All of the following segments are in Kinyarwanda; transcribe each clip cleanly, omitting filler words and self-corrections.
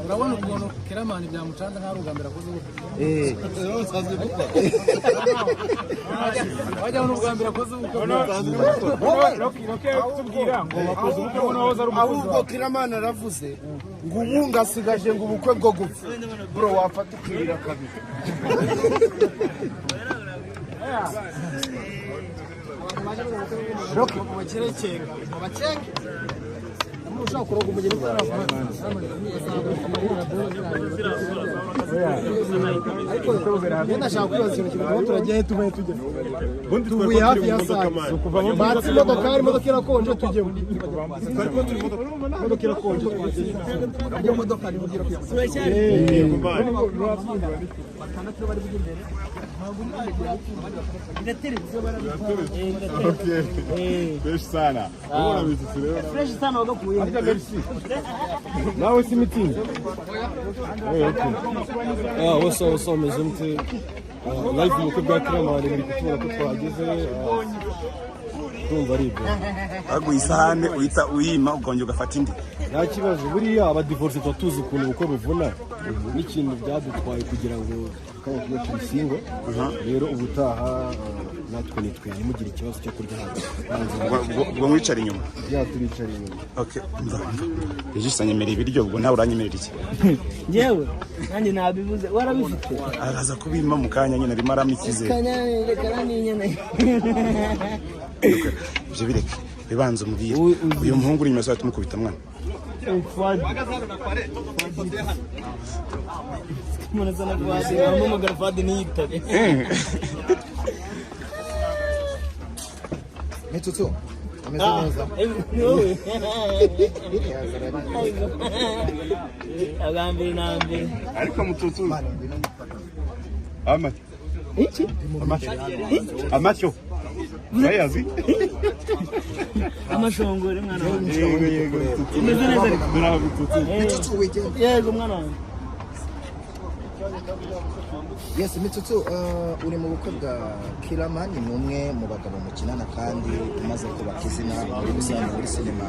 urabona ukuntu kiramani byamucanza nka rugambira kuzuba wajya mu rugambira kuzuba tubwira ngo bakoze ubukwe n'ahoza ari ahubwo kiramani aravuze ngo ubu ngasigaje ngo ubukwe bwo gupfa bro wafata ukirira kabiri roki bakerekeye abakenge ushaka kuroga umugeni ndashaka kwibaza ikintu kimwe turagiye tubaye tujya tuvuye hafi ya saa batsi imodoka irakonje tujye imodoka irakonje iyo modoka ni mugira batandatu bari bujye imbere fresh sana ubona bitse rero fresh sana wagakuye nawe si meeting wose ameze mute live mu bwa kiramani muri kutubona ko twageze tumva ari ibyo aguye isahane uhita uyima ukongera ugafata indi nta kibazo buriya abadivorce tuba tuzi ukuntu ubukwe buvuna n'ikintu byadutwaye kugira ngo tukaba tubisingwe rero ubutaha natwe nitwe nimugire ikibazo cyo kurya hanze ubwo mwicara inyuma turicara inyuma okay Regis anyemerera ibiryo ubwo nawe uranyemerera iki nyewe nanjye nabivuze warabifite araza kubima mu kanya nyine arimo aramikize ibyo bireke bibanza umubwire uyu muhungu uri inyuma tumukubita mwana Mwanazana kwadi mama garfadi ni yitare mitutu ameze neza agambi nambi ariko mututu amati iki amacho yayazi amashongore mwana wanjye yego imeze neza ariko bravo mututu yego mwana wanjye yes mitutu uri mu bukwe bwa Kiramani ni umwe mu bagabo mukinana kandi umaze kubaka izina muri rusange muri sinema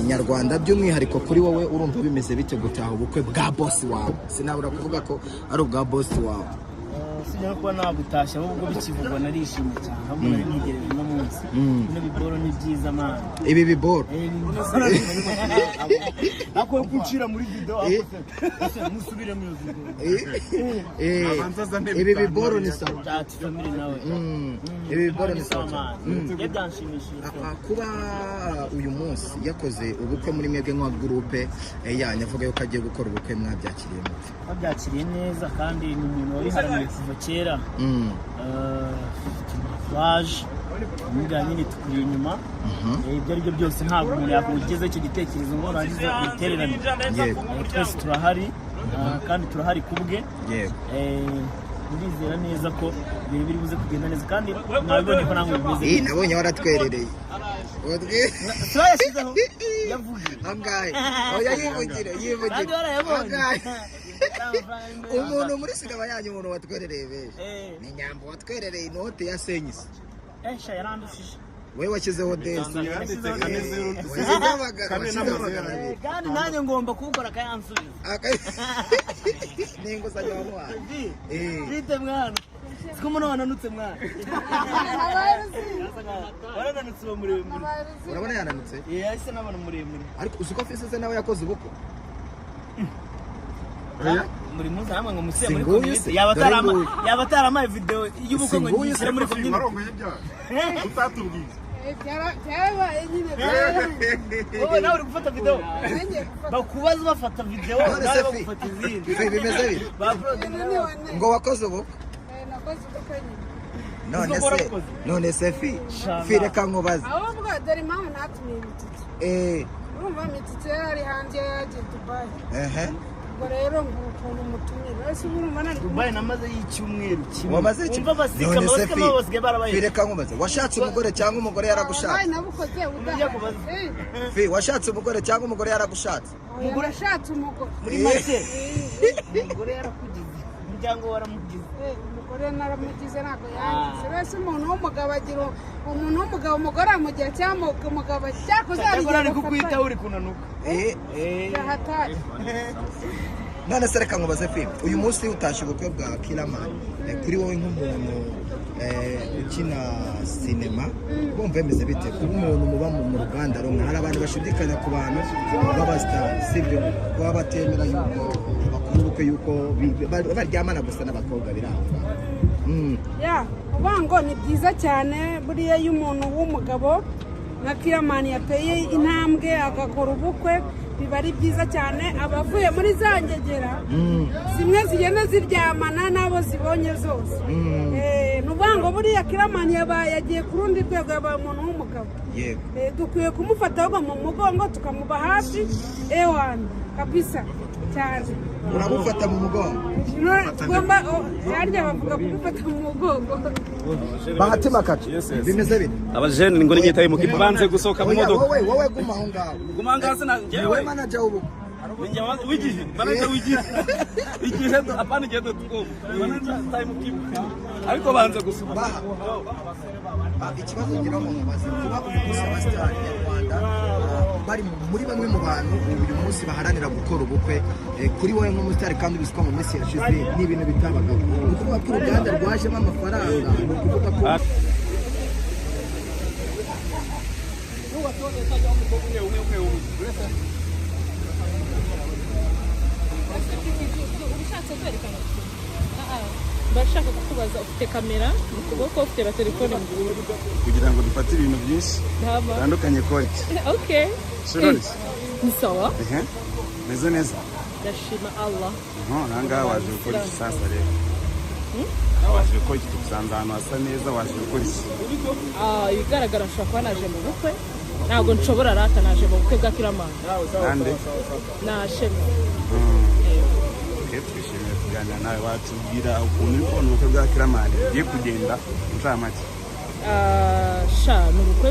nyarwanda by'umwihariko kuri wowe urumva bimeze bite gutaha ubukwe bwa boss wawe sinabura kuvuga ko ari ubwa boss wawe sijya kuba nagutashya ahubwo bikivugwa narishimye cyane ahubwo nari ntegereje no munsi bino biboro ni byiza mana ibi biboro ako kuncira muri video ako musubire mu video ibi biboro ni sawa ati family nawe ibi biboro ni sawa byanshimishije kuba uyu munsi yakoze ubukwe muri mwebwe nka groupe yanyavuga yuko agiye gukora ubukwe mwabyakiriye mute babyakiriye neza kandi ni umuntu wabiharaniye kuva kera waje umuganye ni tukuri inyuma ibyo ari byo byose ntabwo umuntu yakugeze icyo gitekerezo ngo nagize imitererane twese turahari kandi turahari kubwe ndizera neza ko ibintu biri buze kugenda neza kandi nabibonye ko ntabwo bimeze nabonye waratwerereye turayashyizeho yavuye angahe oya yivugira umuntu muri sinema yanyu umuntu watwerereye benshi ni Nyambo watwerereye inote ya senyisi yarandushije wewe washyizeho desi kandi nanjye ngomba kuwukora akayansubiza n'inguzanyo wamuhaye bite mwana siko umuntu wananutse mwana warananutse uwo muremure urabona yananutse yahise n'abana muremure ariko uzi ko Fise nawe yakoze ubukwe muri muzi hamwe ngo musiye muri community yaba ataramaye video y'ubukwe ngo nyishyire muri community utatubwiye byabaye nyine nawe uri gufata video bakubaza bafata video nawe bagufata izindi bimeze bite ngo wakoze ubukwe nakoze ubukwe nyine none se fi reka nkubaze ahubwo dore impamvu natumiye imititi urumva imititi yari hanze yagiye Dubai ubwo rero ngo ukuntu mutumira ese urumva nari Dubai namaze y'icyumweru kimwe wamaze umva basika basigaye barabaye fi reka nkubaze washatse umugore cyangwa umugore yaragushatse nabukoze fi washatse umugore cyangwa umugore yaragushatse umugore ashatse umugore muri make umugore yarakugize cyangwa waramugize umugore naramugize ntabwo yangize rwose umuntu w'umugabo agira umuntu w'umugabo umugore amugira cyangwa umugabo cyakuzarigira ari kukwita uri kunanuka yahatari none se reka nkubaze film uyu munsi utashye ubukwe bwa Kilaman kuri wowe nk'umuntu ukina sinema bumva bimeze bite kuba umuntu muba mu ruganda rumwe hari abantu bashidikanya ku bantu b'abasitari sibyo baba batemera yuko bakora ubukwe yuko baryamana gusa n'abakobwa biranga ubango ni byiza cyane buriya iyo umuntu w'umugabo nka Kilaman yateye intambwe agakora ubukwe biba ari byiza cyane abavuye muri za ngegera zimwe zigenda ziryamana n'abo zibonye zose nubango buriya Kilaman yagiye ku rundi rwego yabaye umuntu w'umugabo dukwiye kumufata ahubwo mu mugongo tukamuba hafi ewana kabisa cyane urabufata mu mugongo tugomba yarya bavuga kumufata mu mugongo Bahati Makato bimeze bite abajene ngo ninyitaye mu kipo banze gusohoka mu modoka wowe guma aho ngaho guma ngaho se wowe manager w'ubukwe wigihe manager wigihe igihe apana igihe tuko manager time kipo ariko banze gusohoka ikibazo ngira mu mubazi kuba umunsi w'abasitari nyarwanda bari muri bamwe mu bantu uyu munsi baharanira gukora ubukwe kuri wowe nk'umusitari kandi ubiswa mu minsi yashize ni ibintu bitabagaho ni ukuvuga ko uruganda rwajemo amafaranga ni ukuvuga ko bashaka kukubaza ufite kamera mu kuboko ufite na telefone mu kuboko kugira ngo dufate ibintu byinshi bitandukanye kote okay ni sawa meze neza ndashima Allah nangaha waje gukora iki sasa rero waje gukora iki tusanze ahantu hasa neza waje gukora iki ibigaragara nshobora kuba naje mu bukwe ntabwo nshobora rata naje mu bukwe bwa Kilaman nande nashema twishimiye kuganira nawe watubwira ukuntu uri kubona ubukwe bwa Kilaman bugiye kugenda incamake ni ubukwe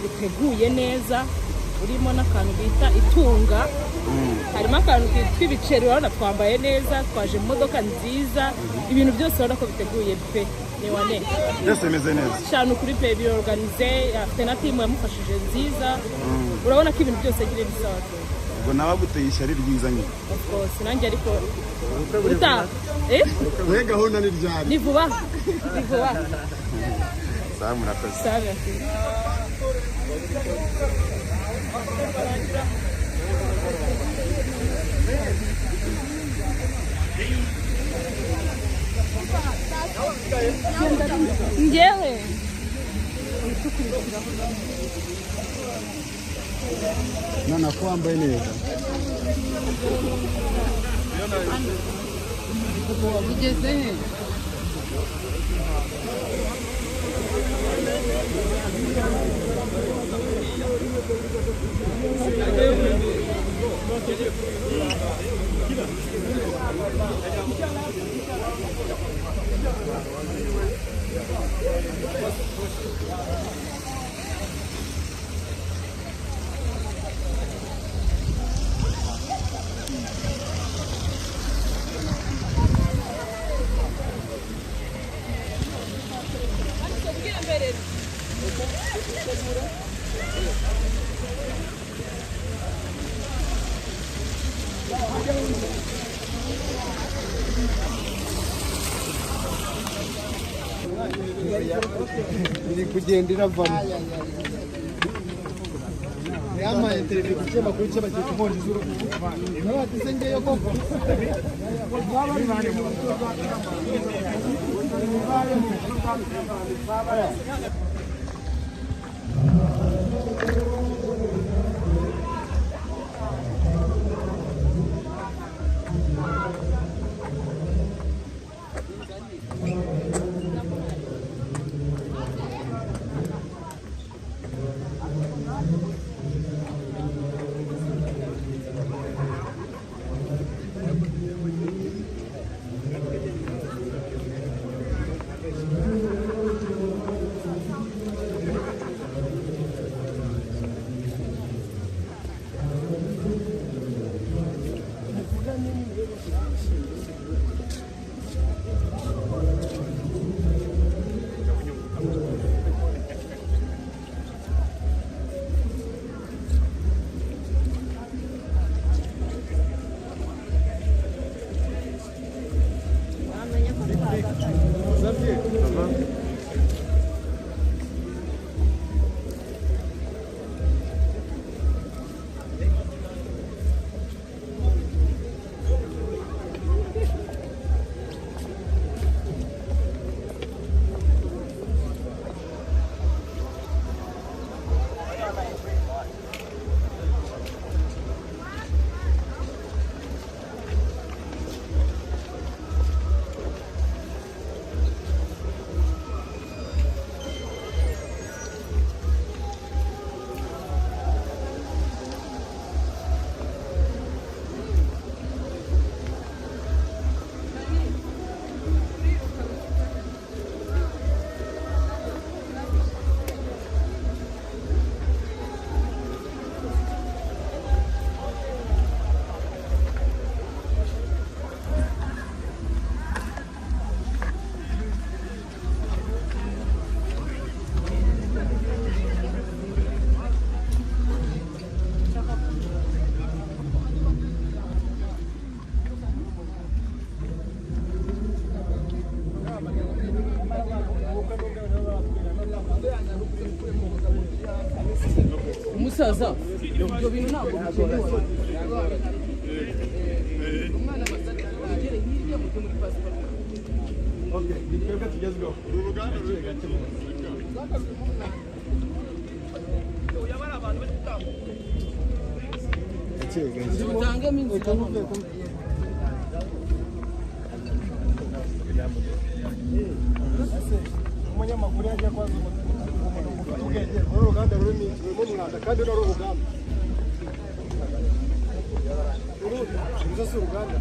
buteguye neza burimo n'akantu bita itunga harimo akantu kitwa ibiceri urabona twambaye neza twaje mu modoka nziza ibintu byose urabona ko biteguye pe ni wane byose bimeze neza ni ukuri pe biorganize afite na timu yamufashije nziza urabona ko ibintu byose agira ibisawa ubwo nawe aguteye ishyari ryiza nyine of course nanjye ariko we gahunda ni ryari ni vuba sawa murakoze sawa njyewe nana ko wambaye neza ugeze he iri kugenda iravamo yamaye televiziyo ikinyamakuru cy'abagiye kumonja izuru n'abatize ngeyo koko musaza ibyo bintu ntabwo bikenewe Okay, twebwe tugezweho. utangemo inzira umunyamakuru yajya kwaza ubwenge uruganda rurimo umwanda kandi ari uruganda uruza si uruganda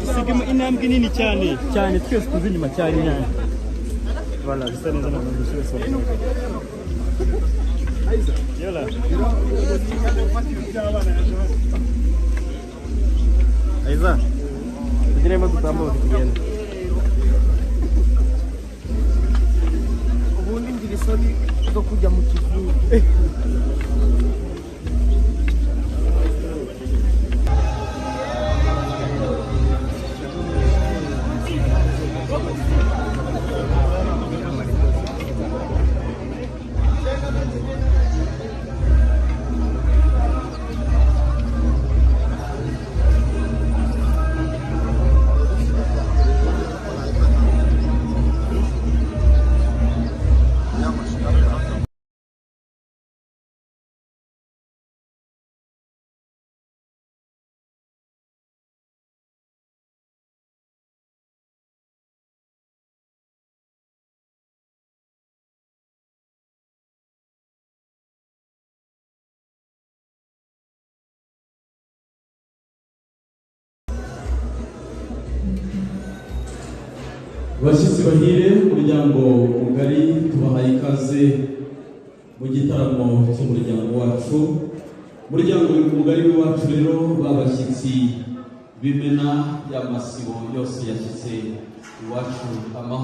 usigamo intambwe nini cyane cyane twese tuzi inyuma cyane nyane bala bisa neza na muntu wese yola aiza tugiremo dutambuka tugenda ubundi ngira isoni zo kujya mu kivugo Bashyitsi bahire umuryango mugari tubahaye ikaze mu gitaramo cy'umuryango wacu. Umuryango mugari wacu rero babashyitsi b'imena y'amasibo yose yashyitse iwacu amahoro.